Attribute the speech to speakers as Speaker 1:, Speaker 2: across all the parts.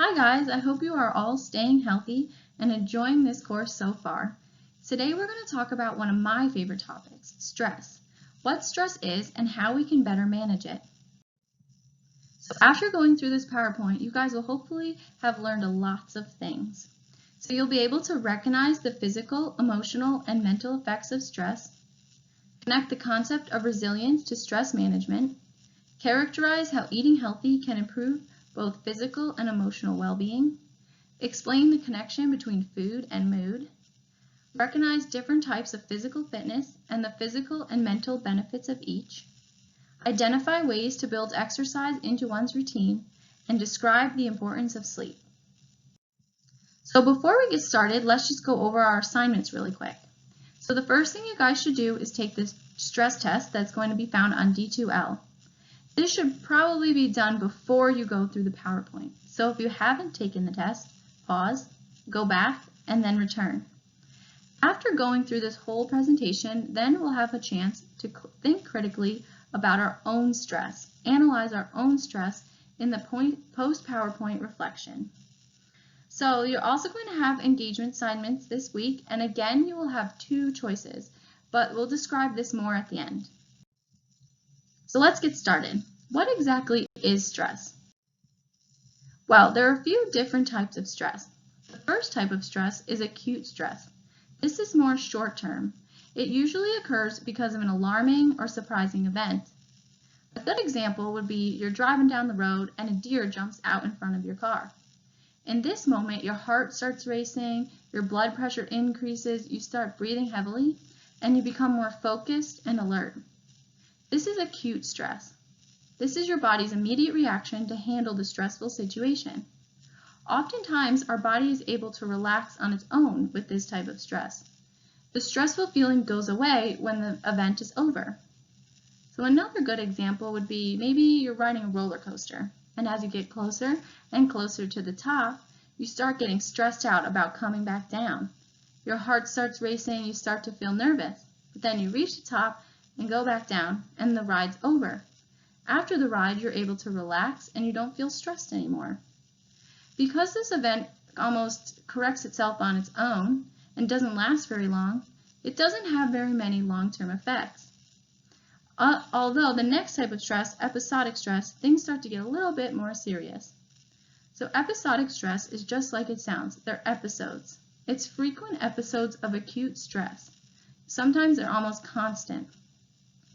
Speaker 1: Hi guys, I hope you are all staying healthy and enjoying this course so far. Today we're going to talk about one of my favorite topics, stress. What stress is and how we can better manage it. So after going through this PowerPoint, you guys will hopefully have learned lots of things. So you'll be able to recognize the physical, emotional, and mental effects of stress, connect the concept of resilience to stress management, characterize how eating healthy can improve both physical and emotional well-being, explain the connection between food and mood, recognize different types of physical fitness and the physical and mental benefits of each, identify ways to build exercise into one's routine, and describe the importance of sleep. So before we get started, let's just go over our assignments really quick. So the first thing you guys should do is take this stress test that's going to be found on D2L. This should probably be done before you go through the PowerPoint. So if you haven't taken the test, pause, go back, and then return. After going through this whole presentation, then we'll have a chance to think critically about our own stress, analyze our own stress in the post-PowerPoint reflection. So you're also going to have engagement assignments this week, and again, you will have two choices, but we'll describe this more at the end. So let's get started. What exactly is stress? Well, there are a few different types of stress. The first type of stress is acute stress. This is more short-term. It usually occurs because of an alarming or surprising event. A good example would be you're driving down the road and a deer jumps out in front of your car. In this moment, your heart starts racing, your blood pressure increases, you start breathing heavily, and you become more focused and alert. This is acute stress. This is your body's immediate reaction to handle the stressful situation. Oftentimes, our body is able to relax on its own with this type of stress. The stressful feeling goes away when the event is over. So another good example would be maybe you're riding a roller coaster, and as you get closer and closer to the top, you start getting stressed out about coming back down. Your heart starts racing, you start to feel nervous, but then you reach the top and go back down, and the ride's over. After the ride, you're able to relax and you don't feel stressed anymore. Because this event almost corrects itself on its own and doesn't last very long, it doesn't have very many long-term effects. Although the next type of stress, episodic stress, things start to get a little bit more serious. So episodic stress is just like it sounds. They're episodes. It's frequent episodes of acute stress. Sometimes they're almost constant.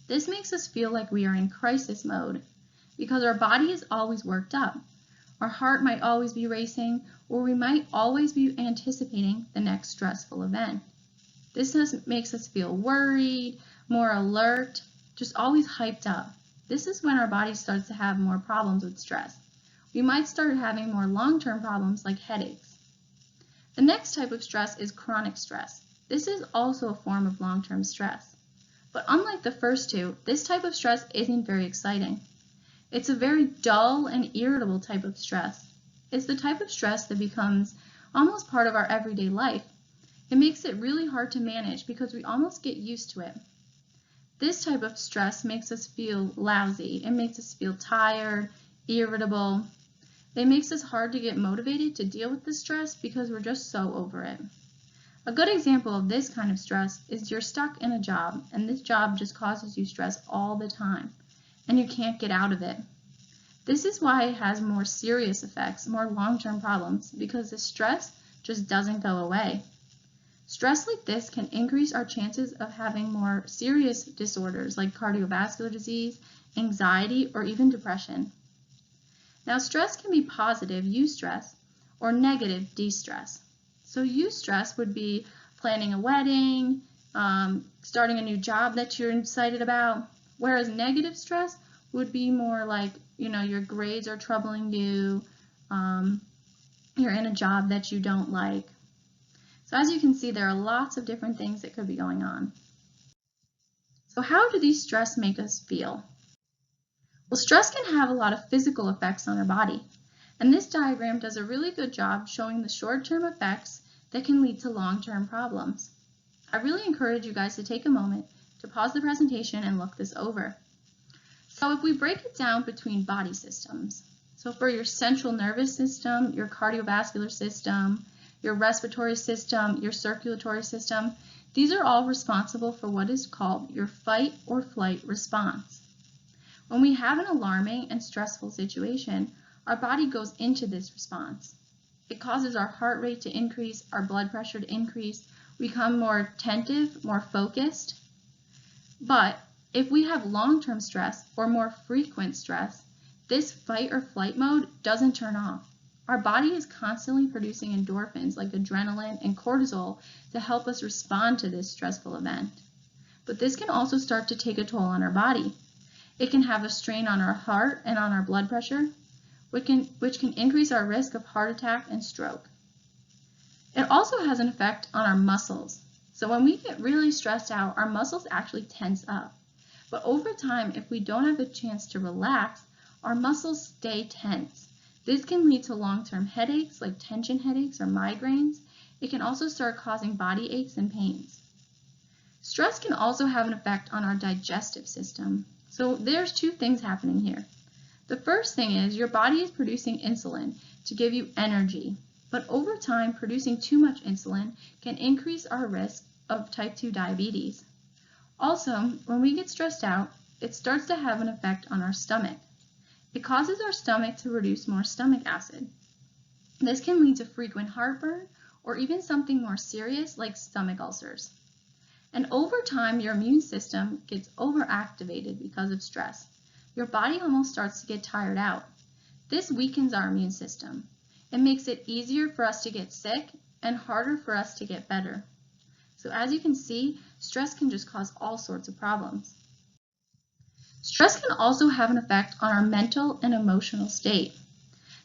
Speaker 1: This makes us feel like we are in crisis mode because our body is always worked up. Our heart might always be racing, or we might always be anticipating the next stressful event. This makes us feel worried, more alert, just always hyped up. This is when our body starts to have more problems with stress. We might start having more long-term problems like headaches. The next type of stress is chronic stress. This is also a form of long-term stress. But unlike the first two, this type of stress isn't very exciting. It's a very dull and irritable type of stress. It's the type of stress that becomes almost part of our everyday life. It makes it really hard to manage because we almost get used to it. This type of stress makes us feel lousy. It makes us feel tired, irritable. It makes us hard to get motivated to deal with the stress because we're just so over it. A good example of this kind of stress is you're stuck in a job and this job just causes you stress all the time and you can't get out of it. This is why it has more serious effects, more long-term problems, because the stress just doesn't go away. Stress like this can increase our chances of having more serious disorders like cardiovascular disease, anxiety, or even depression. Now, stress can be positive, eustress, or negative, de-stress. So eustress would be planning a wedding, starting a new job that you're excited about, whereas negative stress would be more like, your grades are troubling you, you're in a job that you don't like. So as you can see, there are lots of different things that could be going on. So how do these stress make us feel? Well, stress can have a lot of physical effects on our body. And this diagram does a really good job showing the short-term effects that can lead to long-term problems. I really encourage you guys to take a moment to pause the presentation and look this over. So if we break it down between body systems, So for your central nervous system, your cardiovascular system, your respiratory system, your circulatory system, these are all responsible for what is called your fight or flight response. When we have an alarming and stressful situation, our body goes into this response. It causes our heart rate to increase, our blood pressure to increase, we become more attentive, more focused. But if we have long-term stress or more frequent stress, this fight or flight mode doesn't turn off. Our body is constantly producing endorphins like adrenaline and cortisol to help us respond to this stressful event. But this can also start to take a toll on our body. It can have a strain on our heart and on our blood pressure, which can increase our risk of heart attack and stroke. It also has an effect on our muscles. So when we get really stressed out, our muscles actually tense up. But over time, if we don't have a chance to relax, our muscles stay tense. This can lead to long-term headaches like tension headaches or migraines. It can also start causing body aches and pains. Stress can also have an effect on our digestive system. So there's two things happening here. The first thing is your body is producing insulin to give you energy, but over time producing too much insulin can increase our risk of type 2 diabetes. Also, when we get stressed out, it starts to have an effect on our stomach. It causes our stomach to produce more stomach acid. This can lead to frequent heartburn or even something more serious like stomach ulcers. And over time, your immune system gets overactivated because of stress. Your body almost starts to get tired out. This weakens our immune system. It makes it easier for us to get sick and harder for us to get better. So as you can see, stress can just cause all sorts of problems. Stress can also have an effect on our mental and emotional state.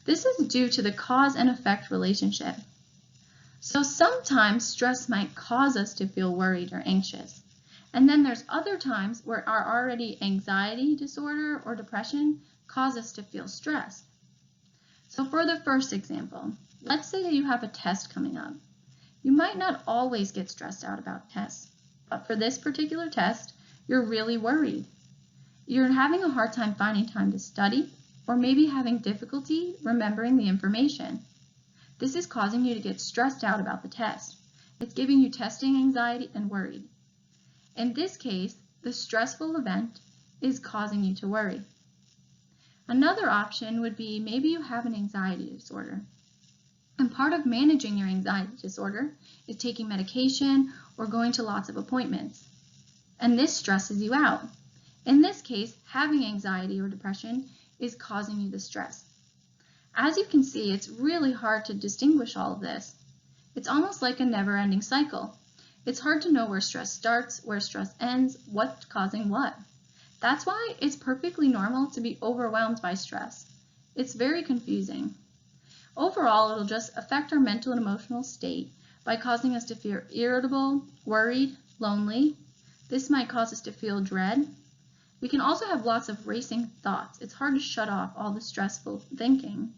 Speaker 1: This is due to the cause and effect relationship. So sometimes stress might cause us to feel worried or anxious. And then there's other times where our already anxiety disorder or depression cause us to feel stressed. So for the first example, let's say that you have a test coming up. You might not always get stressed out about tests, but for this particular test, you're really worried. You're having a hard time finding time to study, or maybe having difficulty remembering the information. This is causing you to get stressed out about the test. It's giving you testing anxiety and worried. In this case, the stressful event is causing you to worry. Another option would be maybe you have an anxiety disorder. And part of managing your anxiety disorder is taking medication or going to lots of appointments. And this stresses you out. In this case, having anxiety or depression is causing you the stress. As you can see, it's really hard to distinguish all of this. It's almost like a never-ending cycle. It's hard to know where stress starts, where stress ends, what's causing what. That's why it's perfectly normal to be overwhelmed by stress. It's very confusing. Overall, it'll just affect our mental and emotional state by causing us to feel irritable, worried, lonely. This might cause us to feel dread. We can also have lots of racing thoughts. It's hard to shut off all the stressful thinking.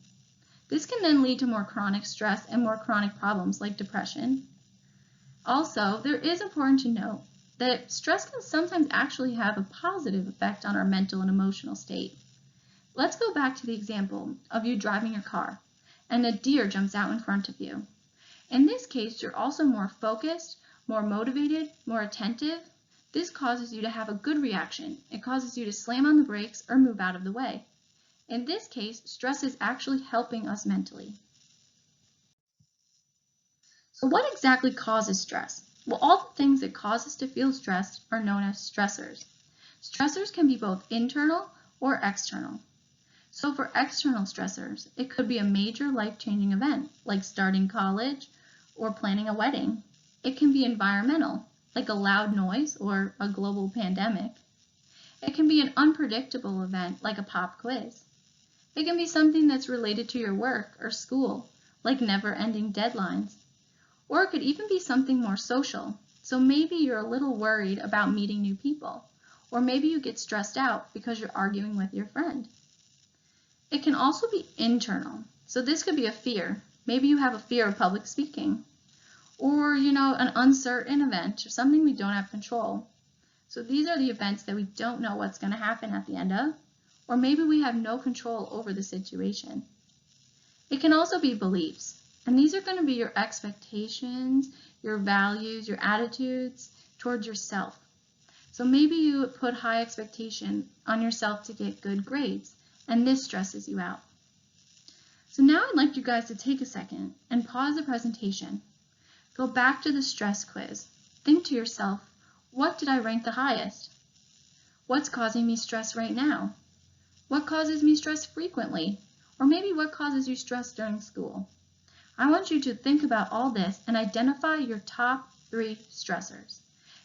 Speaker 1: This can then lead to more chronic stress and more chronic problems like depression. Also, there is important to note that stress can sometimes actually have a positive effect on our mental and emotional state. Let's go back to the example of you driving your car and a deer jumps out in front of you. In this case, you're also more focused, more motivated, more attentive. This causes you to have a good reaction. It causes you to slam on the brakes or move out of the way. In this case, stress is actually helping us mentally. So what exactly causes stress? Well, all the things that cause us to feel stressed are known as stressors. Stressors can be both internal or external. So for external stressors, it could be a major life-changing event, like starting college or planning a wedding. It can be environmental, like a loud noise or a global pandemic. It can be an unpredictable event, like a pop quiz. It can be something that's related to your work or school, like never-ending deadlines. Or it could even be something more social. So maybe you're a little worried about meeting new people, or maybe you get stressed out because you're arguing with your friend. It can also be internal. So this could be a fear. Maybe you have a fear of public speaking, or an uncertain event or something we don't have control. So these are the events that we don't know what's going to happen at the end of, or maybe we have no control over the situation. It can also be beliefs, and these are going to be your expectations, your values, your attitudes towards yourself. So maybe you put high expectation on yourself to get good grades, and this stresses you out. So now I'd like you guys to take a second and pause the presentation. Go back to the stress quiz. Think to yourself, what did I rank the highest? What's causing me stress right now? What causes me stress frequently? Or maybe what causes you stress during school? I want you to think about all this and identify your top 3 stressors.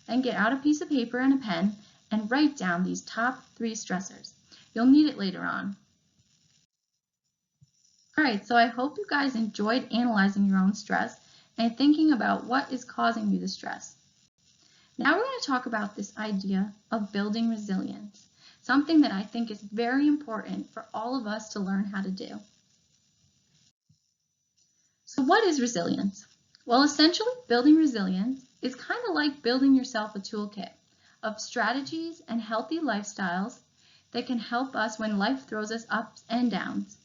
Speaker 1: Then get out a piece of paper and a pen and write down these top 3 stressors. You'll need it later on. Alright, so I hope you guys enjoyed analyzing your own stress and thinking about what is causing you the stress. Now we're going to talk about this idea of building resilience, something that I think is very important for all of us to learn how to do. So what is resilience? Well, essentially, building resilience is kind of like building yourself a toolkit of strategies and healthy lifestyles that can help us when life throws us ups and downs.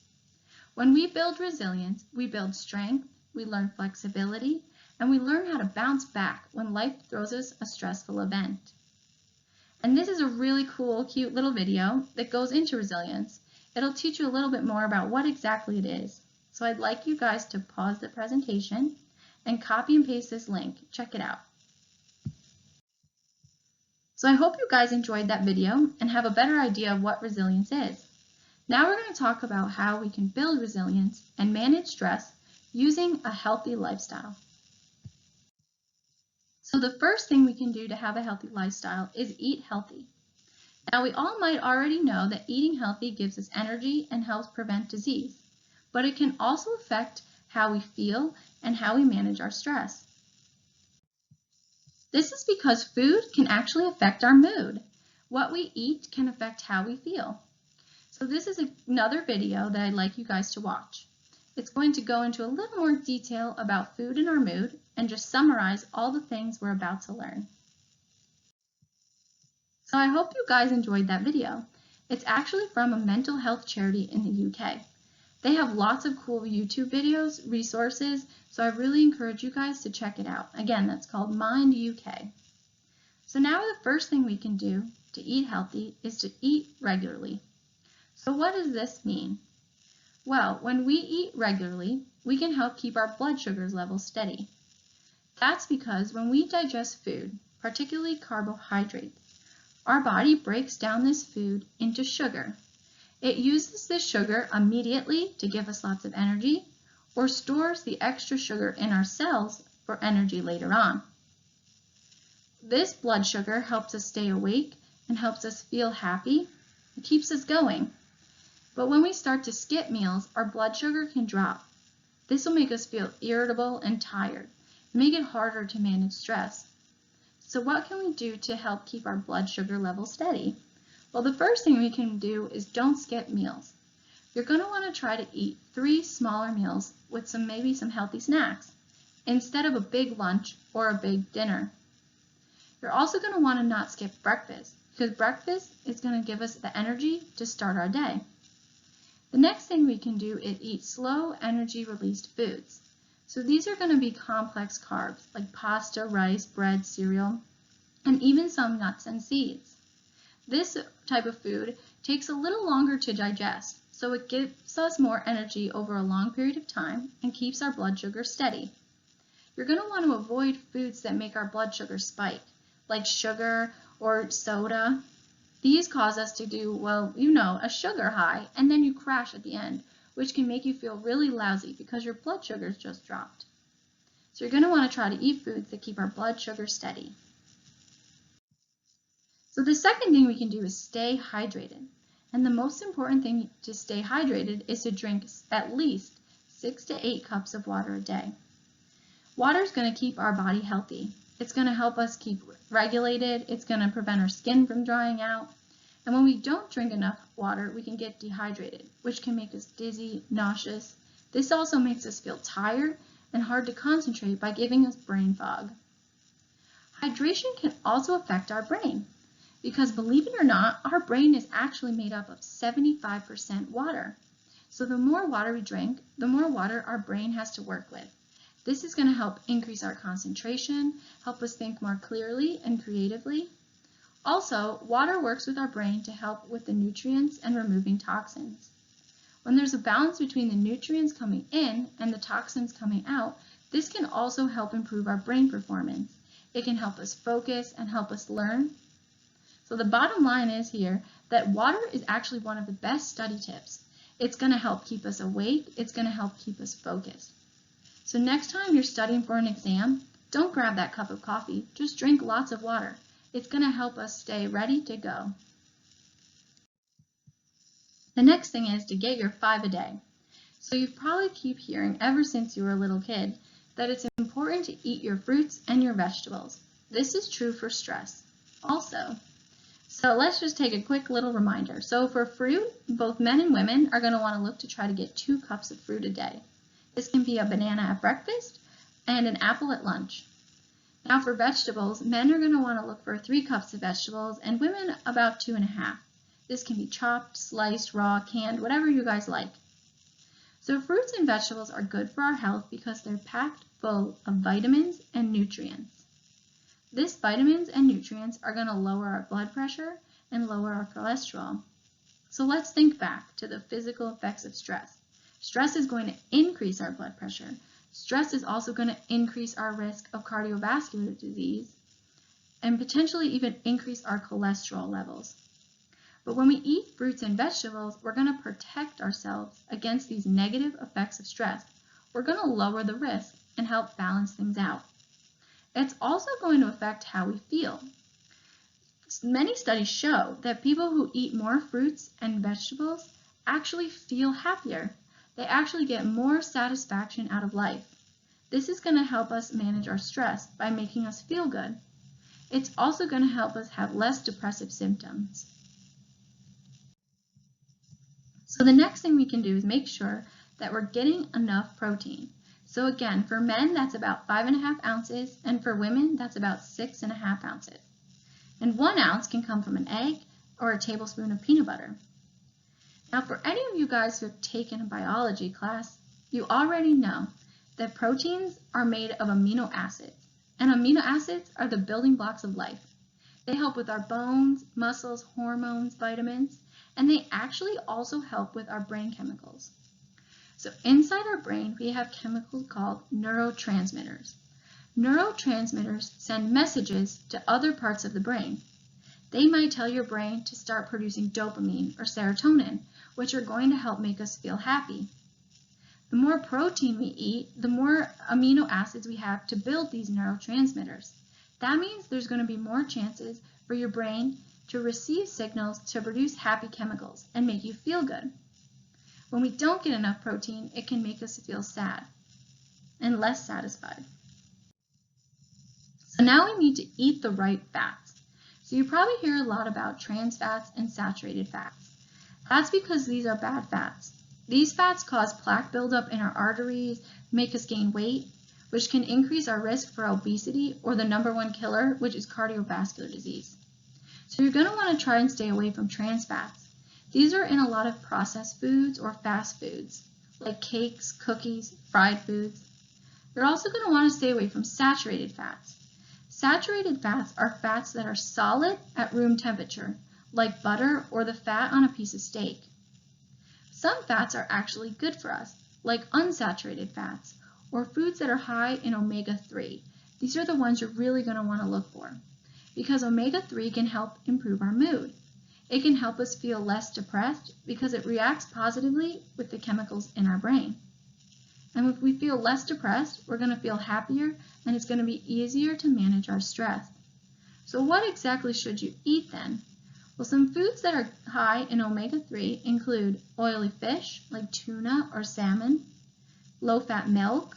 Speaker 1: When we build resilience, we build strength, we learn flexibility, and we learn how to bounce back when life throws us a stressful event. And this is a really cool, cute little video that goes into resilience. It'll teach you a little bit more about what exactly it is. So I'd like you guys to pause the presentation and copy and paste this link. Check it out. So I hope you guys enjoyed that video and have a better idea of what resilience is. Now we're going to talk about how we can build resilience and manage stress using a healthy lifestyle. So the first thing we can do to have a healthy lifestyle is eat healthy. Now we all might already know that eating healthy gives us energy and helps prevent disease, but it can also affect how we feel and how we manage our stress. This is because food can actually affect our mood. What we eat can affect how we feel. So this is another video that I'd like you guys to watch. It's going to go into a little more detail about food and our mood and just summarize all the things we're about to learn. So I hope you guys enjoyed that video. It's actually from a mental health charity in the UK. They have lots of cool YouTube videos, resources, so I really encourage you guys to check it out. Again, that's called Mind UK. So now the first thing we can do to eat healthy is to eat regularly. So what does this mean? Well, when we eat regularly, we can help keep our blood sugar levels steady. That's because when we digest food, particularly carbohydrates, our body breaks down this food into sugar. It uses this sugar immediately to give us lots of energy or stores the extra sugar in our cells for energy later on. This blood sugar helps us stay awake and helps us feel happy. It keeps us going. But when we start to skip meals, our blood sugar can drop. This will make us feel irritable and tired, make it harder to manage stress. So what can we do to help keep our blood sugar level steady? Well, the first thing we can do is don't skip meals. You're going to want to try to eat 3 smaller meals with maybe some healthy snacks instead of a big lunch or a big dinner. You're also going to want to not skip breakfast because breakfast is going to give us the energy to start our day. The next thing we can do is eat slow energy released foods. So these are going to be complex carbs like pasta, rice, bread, cereal, and even some nuts and seeds. This type of food takes a little longer to digest, so it gives us more energy over a long period of time and keeps our blood sugar steady. You're going to want to avoid foods that make our blood sugar spike, like sugar or soda. These cause us to do, well, a sugar high, and then you crash at the end, which can make you feel really lousy because your blood sugar's just dropped. So you're going to want to try to eat foods that keep our blood sugar steady. So the second thing we can do is stay hydrated. And the most important thing to stay hydrated is to drink at least 6 to 8 cups of water a day. Water is going to keep our body healthy. It's going to help us keep regulated. It's going to prevent our skin from drying out. And when we don't drink enough water, we can get dehydrated, which can make us dizzy, nauseous. This also makes us feel tired and hard to concentrate by giving us brain fog. Hydration can also affect our brain. because believe it or not, our brain is actually made up of 75% water. So the more water we drink, the more water our brain has to work with. This is going to help increase our concentration, help us think more clearly and creatively. Also, water works with our brain to help with the nutrients and removing toxins. When there's a balance between the nutrients coming in and the toxins coming out, this can also help improve our brain performance. It can help us focus and help us learn. So the bottom line is here that water is actually one of the best study tips. It's going to help keep us awake. It's going to help keep us focused. So next time you're studying for an exam, don't grab that cup of coffee. Just drink lots of water. It's going to help us stay ready to go. The next thing is to get your 5 a day. So you probably keep hearing ever since you were a little kid that it's important to eat your fruits and your vegetables. This is true for stress also. So let's just take a quick little reminder. So for fruit, both men and women are going to want to look to try to get 2 cups of fruit a day. This can be a banana at breakfast and an apple at lunch. Now for vegetables, men are going to want to look for 3 cups of vegetables and women about 2.5. This can be chopped, sliced, raw, canned, whatever you guys like. So fruits and vegetables are good for our health because they're packed full of vitamins and nutrients. These vitamins and nutrients are going to lower our blood pressure and lower our cholesterol. So let's think back to the physical effects of stress. Stress is going to increase our blood pressure. Stress is also going to increase our risk of cardiovascular disease and potentially even increase our cholesterol levels. But when we eat fruits and vegetables, we're going to protect ourselves against these negative effects of stress. We're going to lower the risk and help balance things out. It's also going to affect how we feel. Many studies show that people who eat more fruits and vegetables actually feel happier. They actually get more satisfaction out of life. This is going to help us manage our stress by making us feel good. It's also going to help us have less depressive symptoms. So the next thing we can do is make sure that we're getting enough protein. So again, for men, that's about 5.5 ounces, and for women, that's about 6.5 ounces. And 1 ounce can come from an egg or a tablespoon of peanut butter. Now, for any of you guys who have taken a biology class, you already know that proteins are made of amino acids, and amino acids are the building blocks of life. They help with our bones, muscles, hormones, vitamins, and they actually also help with our brain chemicals. So inside our brain, we have chemicals called neurotransmitters. Neurotransmitters send messages to other parts of the brain. They might tell your brain to start producing dopamine or serotonin, which are going to help make us feel happy. The more protein we eat, the more amino acids we have to build these neurotransmitters. That means there's going to be more chances for your brain to receive signals to produce happy chemicals and make you feel good. When we don't get enough protein, it can make us feel sad and less satisfied. So now we need to eat the right fats. So you probably hear a lot about trans fats and saturated fats. That's because these are bad fats. These fats cause plaque buildup in our arteries, make us gain weight, which can increase our risk for obesity or the #1 killer, which is cardiovascular disease. So you're going to want to try and stay away from trans fats. These are in a lot of processed foods or fast foods, like cakes, cookies, fried foods. You're also going to want to stay away from saturated fats. Saturated fats are fats that are solid at room temperature, like butter or the fat on a piece of steak. Some fats are actually good for us, like unsaturated fats, or foods that are high in omega-3. These are the ones you're really going to want to look for, because omega-3 can help improve our mood. It can help us feel less depressed because it reacts positively with the chemicals in our brain. And if we feel less depressed, we're going to feel happier and it's going to be easier to manage our stress. So what exactly should you eat then? Well, some foods that are high in omega-3 include oily fish like tuna or salmon, low-fat milk,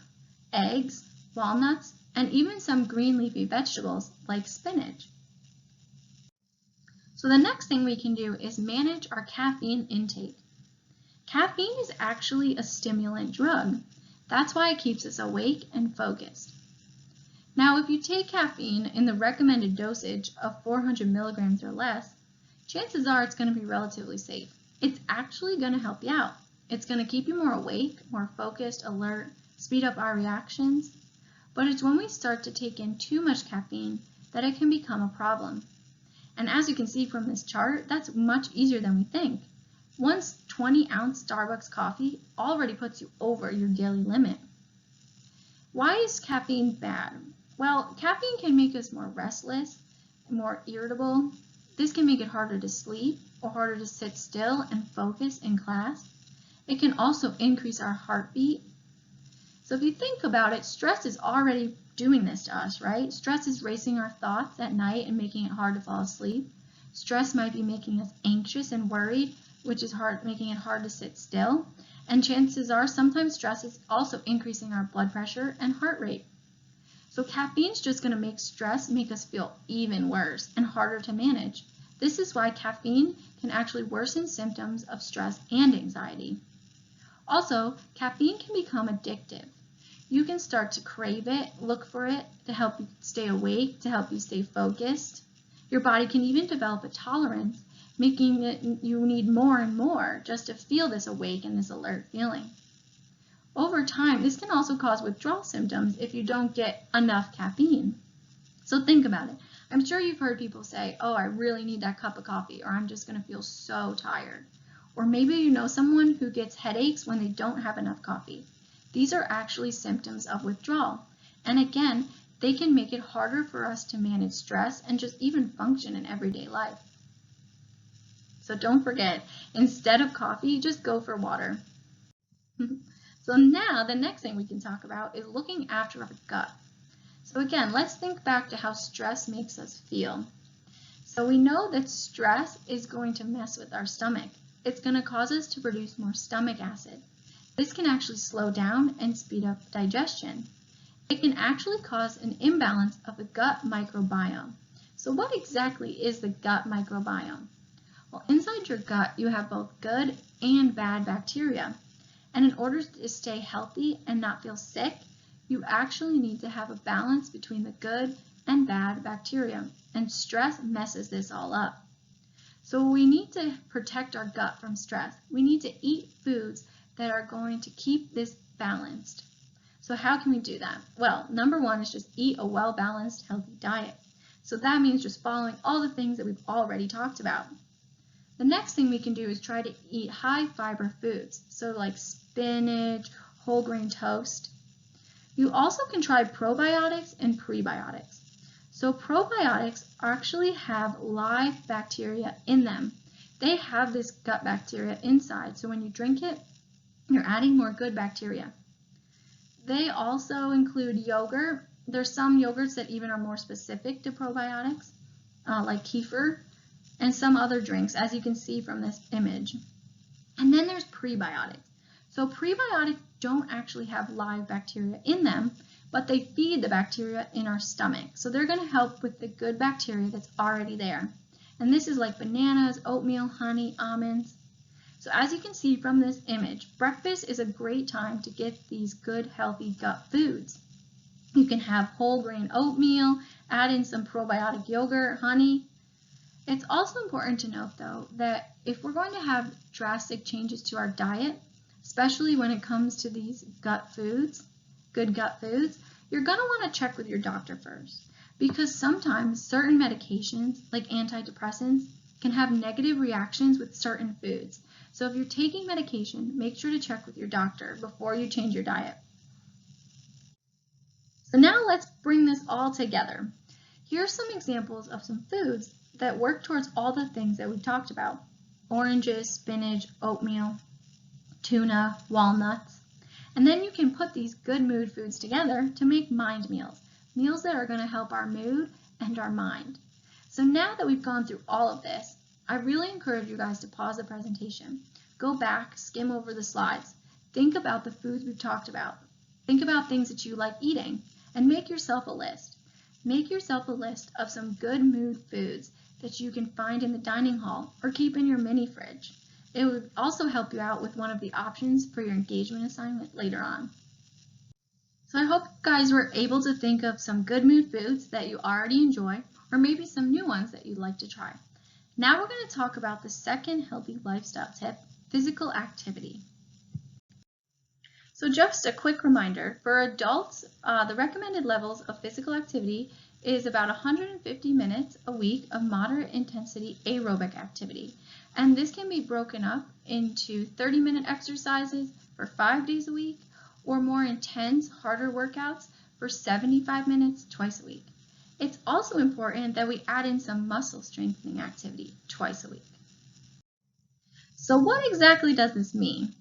Speaker 1: eggs, walnuts, and even some green leafy vegetables like spinach. So the next thing we can do is manage our caffeine intake. Caffeine is actually a stimulant drug. That's why it keeps us awake and focused. Now, if you take caffeine in the recommended dosage of 400 milligrams or less, chances are it's going to be relatively safe. It's actually going to help you out. It's going to keep you more awake, more focused, alert, speed up our reactions. But it's when we start to take in too much caffeine that it can become a problem. And as you can see from this chart, that's much easier than we think. One 20-ounce Starbucks coffee already puts you over your daily limit. Why is caffeine bad? Well, caffeine can make us more restless, more irritable. This can make it harder to sleep or harder to sit still and focus in class. It can also increase our heartbeat. So if you think about it, stress is already doing this to us, right? Stress is racing our thoughts at night and making it hard to fall asleep. Stress might be making us anxious and worried, which is making it hard to sit still. And chances are sometimes stress is also increasing our blood pressure and heart rate. So caffeine's just going to make stress make us feel even worse and harder to manage. This is why caffeine can actually worsen symptoms of stress and anxiety. Also, caffeine can become addictive. You can start to crave it, look for it to help you stay awake, to help you stay focused. Your body can even develop a tolerance, making it you need more and more just to feel this awake and this alert feeling. Over time, this can also cause withdrawal symptoms if you don't get enough caffeine. So think about it. I'm sure you've heard people say, oh, I really need that cup of coffee, or I'm just going to feel so tired. Or maybe you know someone who gets headaches when they don't have enough coffee. These are actually symptoms of withdrawal. And again, they can make it harder for us to manage stress and just even function in everyday life. So don't forget, instead of coffee, just go for water. So now the next thing we can talk about is looking after our gut. So again, let's think back to how stress makes us feel. So we know that stress is going to mess with our stomach. It's going to cause us to produce more stomach acid. This can actually slow down and speed up digestion. It can actually cause an imbalance of the gut microbiome. So what exactly is the gut microbiome? Well, inside your gut, you have both good and bad bacteria. And in order to stay healthy and not feel sick, you actually need to have a balance between the good and bad bacteria. And stress messes this all up. So we need to protect our gut from stress. We need to eat foods that are going to keep this balanced. So how can we do that? Well, number one is just eat a well-balanced, healthy diet. So that means just following all the things that we've already talked about. The next thing we can do is try to eat high fiber foods, so like spinach, whole grain toast. You also can try probiotics and prebiotics. So probiotics actually have live bacteria in them. They have this gut bacteria inside, so when you drink it, you're adding more good bacteria. They also include yogurt. There's some yogurts that even are more specific to probiotics, like kefir, and some other drinks, as you can see from this image. And then there's prebiotics. So prebiotics don't actually have live bacteria in them, but they feed the bacteria in our stomach. So they're going to help with the good bacteria that's already there. And this is like bananas, oatmeal, honey, almonds. So as you can see from this image, breakfast is a great time to get these good, healthy gut foods. You can have whole grain oatmeal, add in some probiotic yogurt, honey. It's also important to note, though, that if we're going to have drastic changes to our diet, especially when it comes to these gut foods, good gut foods, you're going to want to check with your doctor first, because sometimes certain medications, like antidepressants, can have negative reactions with certain foods. So if you're taking medication, make sure to check with your doctor before you change your diet. So now let's bring this all together. Here are some examples of some foods that work towards all the things that we talked about: oranges, spinach, oatmeal, tuna, walnuts. And then you can put these good mood foods together to make mind meals, meals that are going to help our mood and our mind. So now that we've gone through all of this, I really encourage you guys to pause the presentation, go back, skim over the slides, think about the foods we've talked about, think about things that you like eating, and make yourself a list. Make yourself a list of some good mood foods that you can find in the dining hall or keep in your mini fridge. It would also help you out with one of the options for your engagement assignment later on. So I hope you guys were able to think of some good mood foods that you already enjoy, or maybe some new ones that you'd like to try. Now we're going to talk about the second healthy lifestyle tip, physical activity. So just a quick reminder, for adults, the recommended levels of physical activity is about 150 minutes a week of moderate intensity aerobic activity. And this can be broken up into 30-minute exercises for 5 days a week, or more intense, harder workouts for 75 minutes twice a week. It's also important that we add in some muscle strengthening activity twice a week. So what exactly does this mean?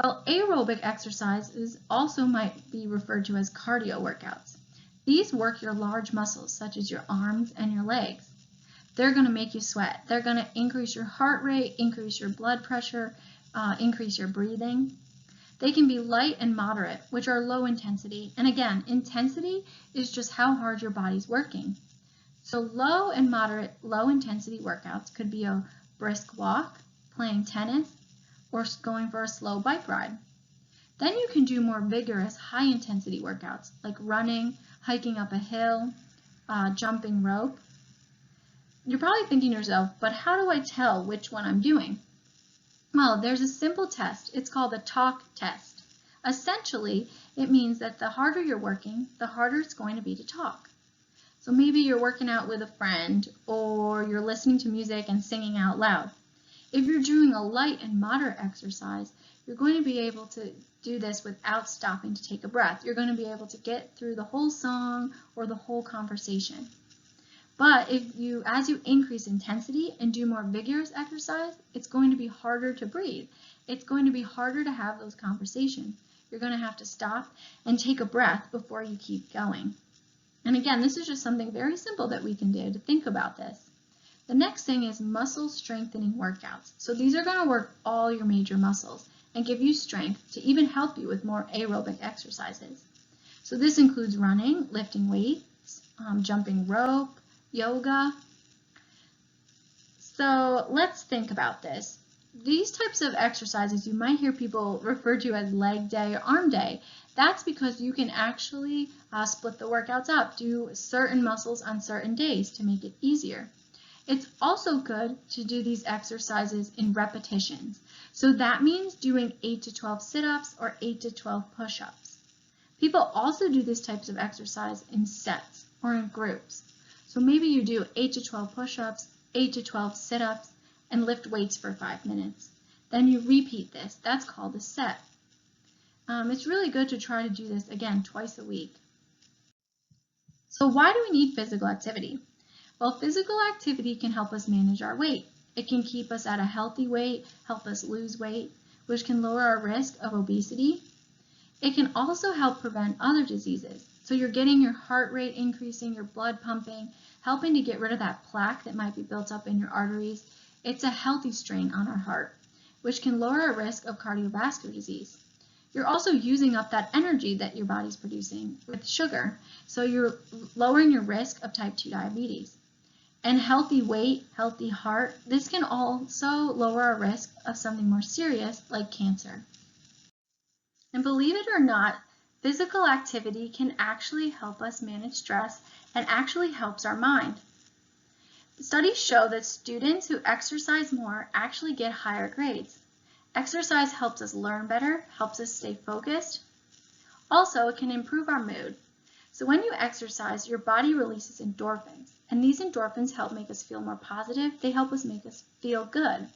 Speaker 1: Well, aerobic exercises also might be referred to as cardio workouts. These work your large muscles, such as your arms and your legs. They're going to make you sweat. They're going to increase your heart rate, increase your blood pressure, increase your breathing. They can be light and moderate, which are low intensity. And again, intensity is just how hard your body's working. So low and moderate, low intensity workouts could be a brisk walk, playing tennis, or going for a slow bike ride. Then you can do more vigorous, high intensity workouts like running, hiking up a hill, jumping rope. You're probably thinking to yourself, but how do I tell which one I'm doing? Well, there's a simple test. It's called the talk test. Essentially, it means that the harder you're working, the harder it's going to be to talk. So maybe you're working out with a friend, or you're listening to music and singing out loud. If you're doing a light and moderate exercise, you're going to be able to do this without stopping to take a breath. You're going to be able to get through the whole song or the whole conversation. But as you increase intensity and do more vigorous exercise, it's going to be harder to breathe. It's going to be harder to have those conversations. You're going to have to stop and take a breath before you keep going. And again, this is just something very simple that we can do to think about this. The next thing is muscle strengthening workouts. So these are going to work all your major muscles and give you strength to even help you with more aerobic exercises. So this includes running, lifting weights, jumping rope, yoga. So let's think about this. These types of exercises you might hear people refer to as leg day or arm day. That's because you can actually split the workouts up, do certain muscles on certain days to make it easier. It's also good to do these exercises in repetitions. So that means doing 8 to 12 sit-ups or 8 to 12 push-ups. People also do these types of exercise in sets or in groups. So maybe you do 8 to 12 push-ups, 8 to 12 sit-ups, and lift weights for 5 minutes. Then you repeat this. That's called a set. It's really good to try to do this again twice a week. So why do we need physical activity? Well, physical activity can help us manage our weight. It can keep us at a healthy weight, help us lose weight, which can lower our risk of obesity. It can also help prevent other diseases. So you're getting your heart rate increasing, your blood pumping, helping to get rid of that plaque that might be built up in your arteries. It's a healthy strain on our heart, which can lower our risk of cardiovascular disease. You're also using up that energy that your body's producing with sugar, so you're lowering your risk of type 2 diabetes. And healthy weight, healthy heart, this can also lower our risk of something more serious like cancer. And believe it or not, physical activity can actually help us manage stress and actually helps our mind. Studies show that students who exercise more actually get higher grades. Exercise helps us learn better, helps us stay focused. Also, it can improve our mood. So when you exercise, your body releases endorphins, and these endorphins help make us feel more positive. They help us make us feel good.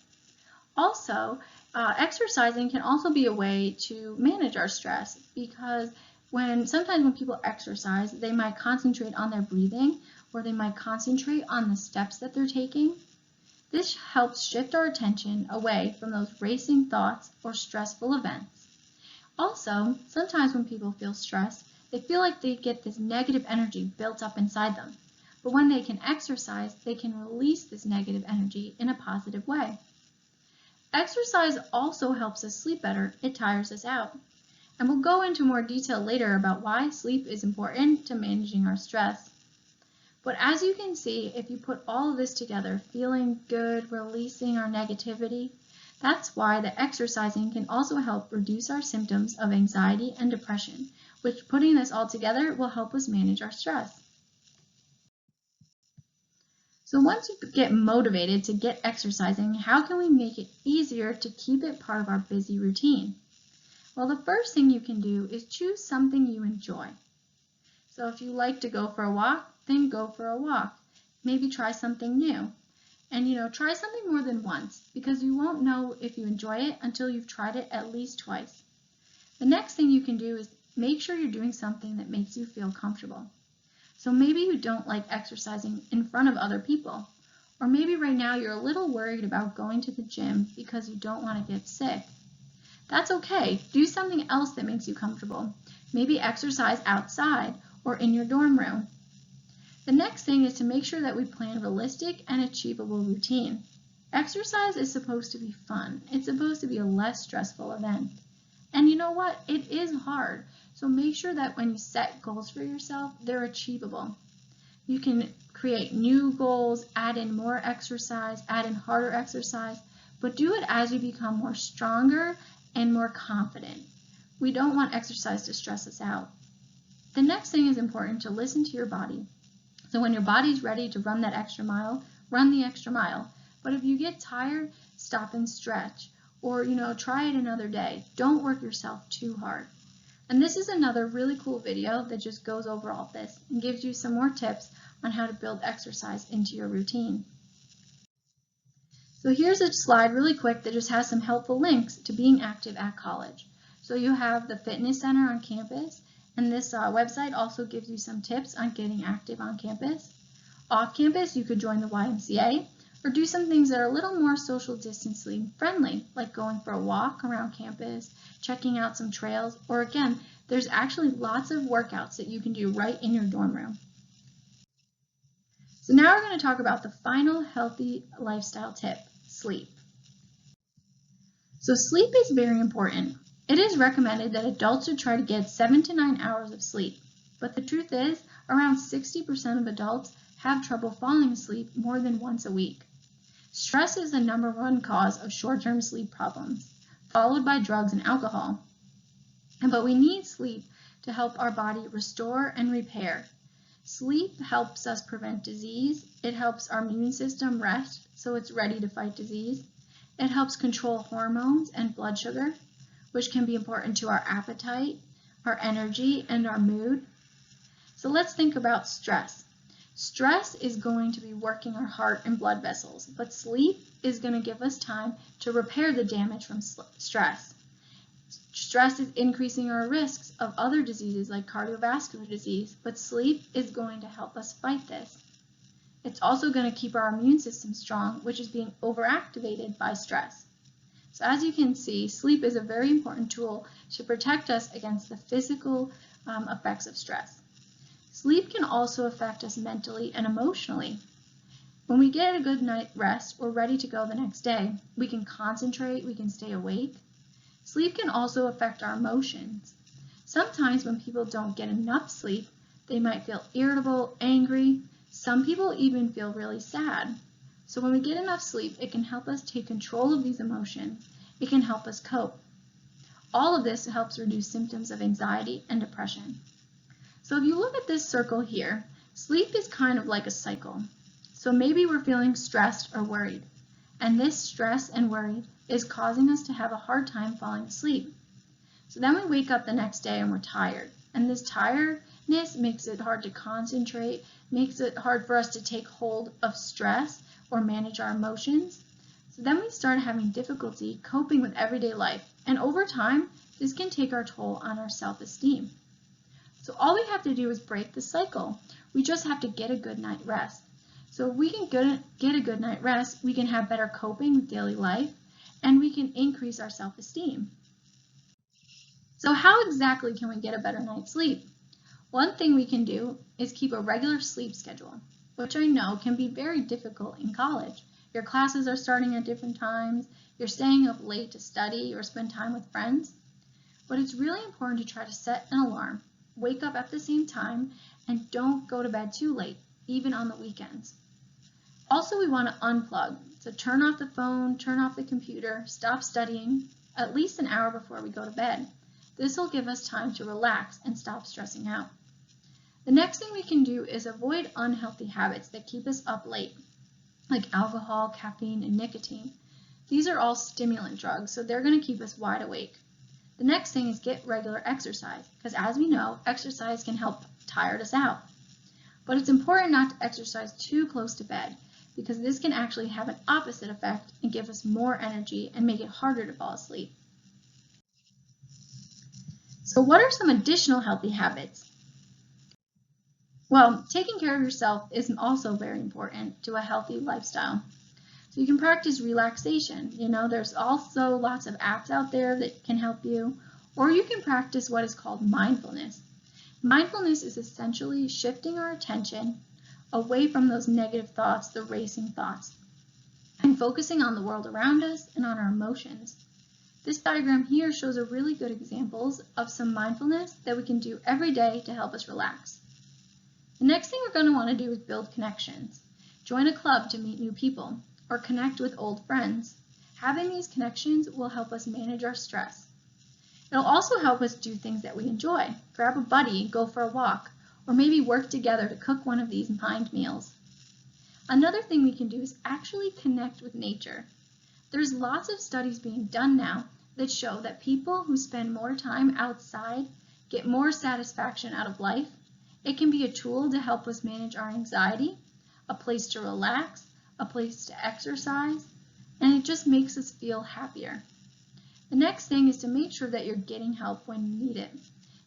Speaker 1: Also, exercising can also be a way to manage our stress, because sometimes when people exercise, they might concentrate on their breathing, or they might concentrate on the steps that they're taking. This helps shift our attention away from those racing thoughts or stressful events. Also, sometimes when people feel stressed, they feel like they get this negative energy built up inside them. But when they can exercise, they can release this negative energy in a positive way. Exercise also helps us sleep better. It tires us out. And we'll go into more detail later about why sleep is important to managing our stress. But as you can see, if you put all of this together, feeling good, releasing our negativity, that's why the exercising can also help reduce our symptoms of anxiety and depression, which putting this all together will help us manage our stress. So once you get motivated to get exercising, how can we make it easier to keep it part of our busy routine? Well, the first thing you can do is choose something you enjoy. So if you like to go for a walk, then go for a walk. Maybe try something new. And try something more than once, because you won't know if you enjoy it until you've tried it at least twice. The next thing you can do is make sure you're doing something that makes you feel comfortable. So maybe you don't like exercising in front of other people, or maybe right now you're a little worried about going to the gym because you don't want to get sick. That's okay. Do something else that makes you comfortable. Maybe exercise outside or in your dorm room. The next thing is to make sure that we plan a realistic and achievable routine. Exercise is supposed to be fun. It's supposed to be a less stressful event. And you know what? It is hard. So make sure that when you set goals for yourself, they're achievable. You can create new goals, add in more exercise, add in harder exercise, but do it as you become more stronger and more confident. We don't want exercise to stress us out. The next thing is important to listen to your body. So when your body's ready to run that extra mile, run the extra mile. But if you get tired, stop and stretch. Or, try it another day. Don't work yourself too hard. And this is another really cool video that just goes over all this and gives you some more tips on how to build exercise into your routine. So here's a slide really quick that just has some helpful links to being active at college. So you have the fitness center on campus, and this website also gives you some tips on getting active on campus. Off campus, you could join the YMCA or do some things that are a little more social distancing friendly, like going for a walk around campus, checking out some trails, or again, there's actually lots of workouts that you can do right in your dorm room. So now we're going to talk about the final healthy lifestyle tip, sleep. So sleep is very important. It is recommended that adults should try to get 7 to 9 hours of sleep, but the truth is around 60% of adults have trouble falling asleep more than once a week. Stress is the #1 cause of short-term sleep problems, followed by drugs and alcohol. But we need sleep to help our body restore and repair. Sleep helps us prevent disease. It helps our immune system rest so it's ready to fight disease. It helps control hormones and blood sugar, which can be important to our appetite, our energy, and our mood. So let's think about stress. Stress is going to be working our heart and blood vessels, but sleep is going to give us time to repair the damage from stress. Stress is increasing our risks of other diseases like cardiovascular disease, but sleep is going to help us fight this. It's also going to keep our immune system strong, which is being overactivated by stress. So as you can see, sleep is a very important tool to protect us against the physical effects of stress. Sleep can also affect us mentally and emotionally. When we get a good night's rest, we're ready to go the next day. We can concentrate, we can stay awake. Sleep can also affect our emotions. Sometimes when people don't get enough sleep, they might feel irritable, angry. Some people even feel really sad. So when we get enough sleep, it can help us take control of these emotions. It can help us cope. All of this helps reduce symptoms of anxiety and depression. So if you look at this circle here, sleep is kind of like a cycle. So maybe we're feeling stressed or worried, and this stress and worry is causing us to have a hard time falling asleep. So then we wake up the next day and we're tired, and this tiredness makes it hard to concentrate, makes it hard for us to take hold of stress or manage our emotions. So then we start having difficulty coping with everyday life, and over time, this can take our toll on our self-esteem. So all we have to do is break the cycle. We just have to get a good night rest. So if we can get a good night rest, we can have better coping with daily life, and we can increase our self-esteem. So how exactly can we get a better night's sleep? One thing we can do is keep a regular sleep schedule, which I know can be very difficult in college. Your classes are starting at different times, you're staying up late to study or spend time with friends. But it's really important to try to set an alarm, wake up at the same time, and don't go to bed too late, even on the weekends. Also, we want to unplug. So turn off the phone, turn off the computer, stop studying at least an hour before we go to bed. This will give us time to relax and stop stressing out. The next thing we can do is avoid unhealthy habits that keep us up late, like alcohol, caffeine, and nicotine. These are all stimulant drugs, so they're going to keep us wide awake. The next thing is get regular exercise, because as we know, exercise can help tire us out. But it's important not to exercise too close to bed, because this can actually have an opposite effect and give us more energy and make it harder to fall asleep. So what are some additional healthy habits? Well, taking care of yourself is also very important to a healthy lifestyle. So you can practice relaxation. There's also lots of apps out there that can help you, or you can practice what is called mindfulness. Mindfulness is essentially shifting our attention away from those negative thoughts, the racing thoughts, and focusing on the world around us and on our emotions. This diagram here shows a really good examples of some mindfulness that we can do every day to help us relax. The next thing we're going to want to do is build connections. Join a club to meet new people or connect with old friends. Having these connections will help us manage our stress. It'll also help us do things that we enjoy. Grab a buddy, go for a walk, or maybe work together to cook one of these mind meals. Another thing we can do is actually connect with nature. There's lots of studies being done now that show that people who spend more time outside get more satisfaction out of life. It can be a tool to help us manage our anxiety, a place to relax, a place to exercise, and it just makes us feel happier. The next thing is to make sure that you're getting help when you need it.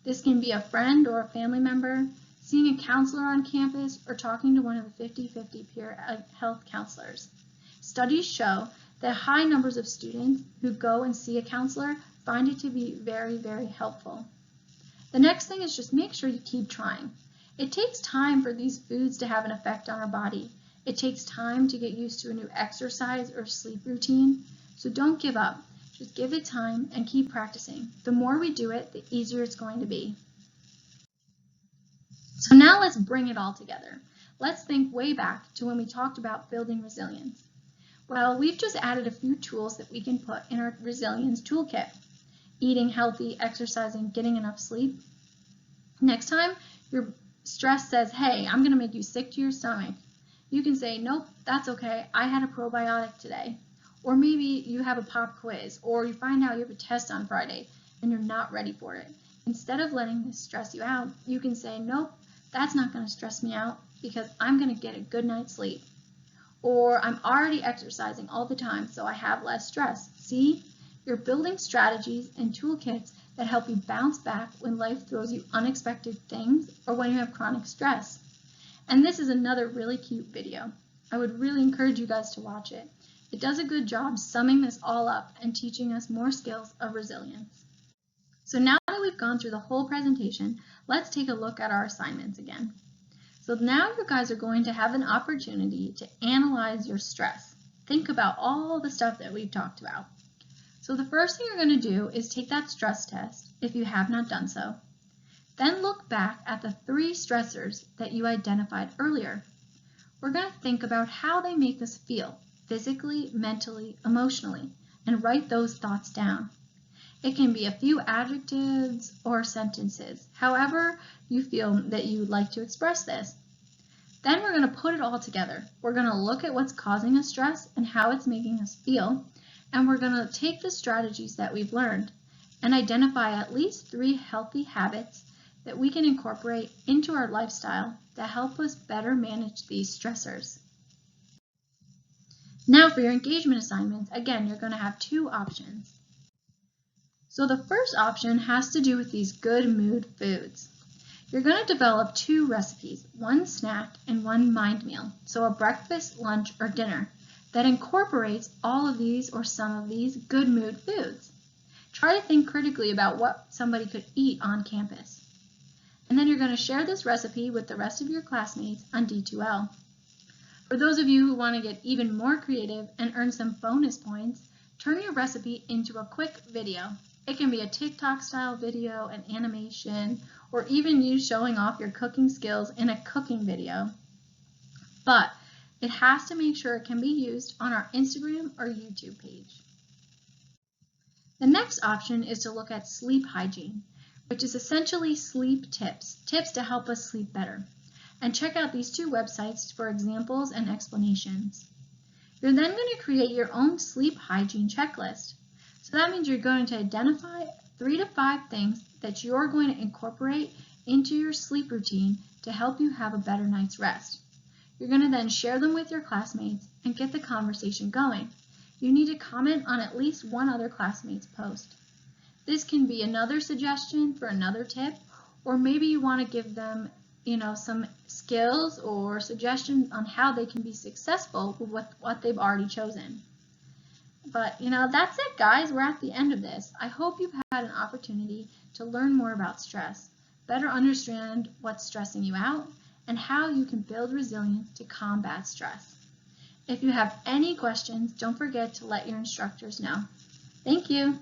Speaker 1: This can be a friend or a family member, seeing a counselor on campus, or talking to one of the 50/50 peer health counselors. Studies show that high numbers of students who go and see a counselor find it to be very, very helpful. The next thing is just make sure you keep trying. It takes time for these foods to have an effect on our body. It takes time to get used to a new exercise or sleep routine, so don't give up. Just give it time and keep practicing. The more we do it, the easier it's going to be. So now let's bring it all together. Let's think way back to when we talked about building resilience. Well, we've just added a few tools that we can put in our resilience toolkit. Eating healthy, exercising, getting enough sleep. Next time your stress says, hey, I'm going to make you sick to your stomach, you can say, nope, that's okay. I had a probiotic today. Or maybe you have a pop quiz, or you find out you have a test on Friday and you're not ready for it. Instead of letting this stress you out, you can say, nope, that's not going to stress me out because I'm going to get a good night's sleep. Or I'm already exercising all the time, so I have less stress. See, you're building strategies and toolkits that help you bounce back when life throws you unexpected things or when you have chronic stress. And this is another really cute video. I would really encourage you guys to watch it. It does a good job summing this all up and teaching us more skills of resilience. So now that we've gone through the whole presentation, let's take a look at our assignments again. So now you guys are going to have an opportunity to analyze your stress. Think about all the stuff that we've talked about. So the first thing you're going to do is take that stress test if you have not done so. Then look back at the 3 stressors that you identified earlier. We're going to think about how they make us feel, physically, mentally, emotionally, and write those thoughts down. It can be a few adjectives or sentences, however you feel that you would like to express this. Then we're going to put it all together. We're going to look at what's causing us stress and how it's making us feel, and we're going to take the strategies that we've learned and identify at least 3 healthy habits that we can incorporate into our lifestyle to help us better manage these stressors. Now for your engagement assignments, again, you're going to have 2 options. So the first option has to do with these good mood foods. You're going to develop 2 recipes, one snack and one mind meal, so a breakfast, lunch, or dinner that incorporates all of these or some of these good mood foods. Try to think critically about what somebody could eat on campus. And then you're going to share this recipe with the rest of your classmates on D2L. For those of you who want to get even more creative and earn some bonus points, turn your recipe into a quick video. It can be a TikTok style video, an animation, or even you showing off your cooking skills in a cooking video. But it has to make sure it can be used on our Instagram or YouTube page. The next option is to look at sleep hygiene, which is essentially sleep tips to help us sleep better. And check out these two websites for examples and explanations. You're then going to create your own sleep hygiene checklist. So that means you're going to identify 3 to 5 things that you're going to incorporate into your sleep routine to help you have a better night's rest. You're going to then share them with your classmates and get the conversation going. You need to comment on at least one other classmate's post. This can be another suggestion for another tip, or maybe you want to give them, some skills or suggestions on how they can be successful with what they've already chosen. But, that's it, guys. We're at the end of this. I hope you've had an opportunity to learn more about stress, better understand what's stressing you out, and how you can build resilience to combat stress. If you have any questions, don't forget to let your instructors know. Thank you.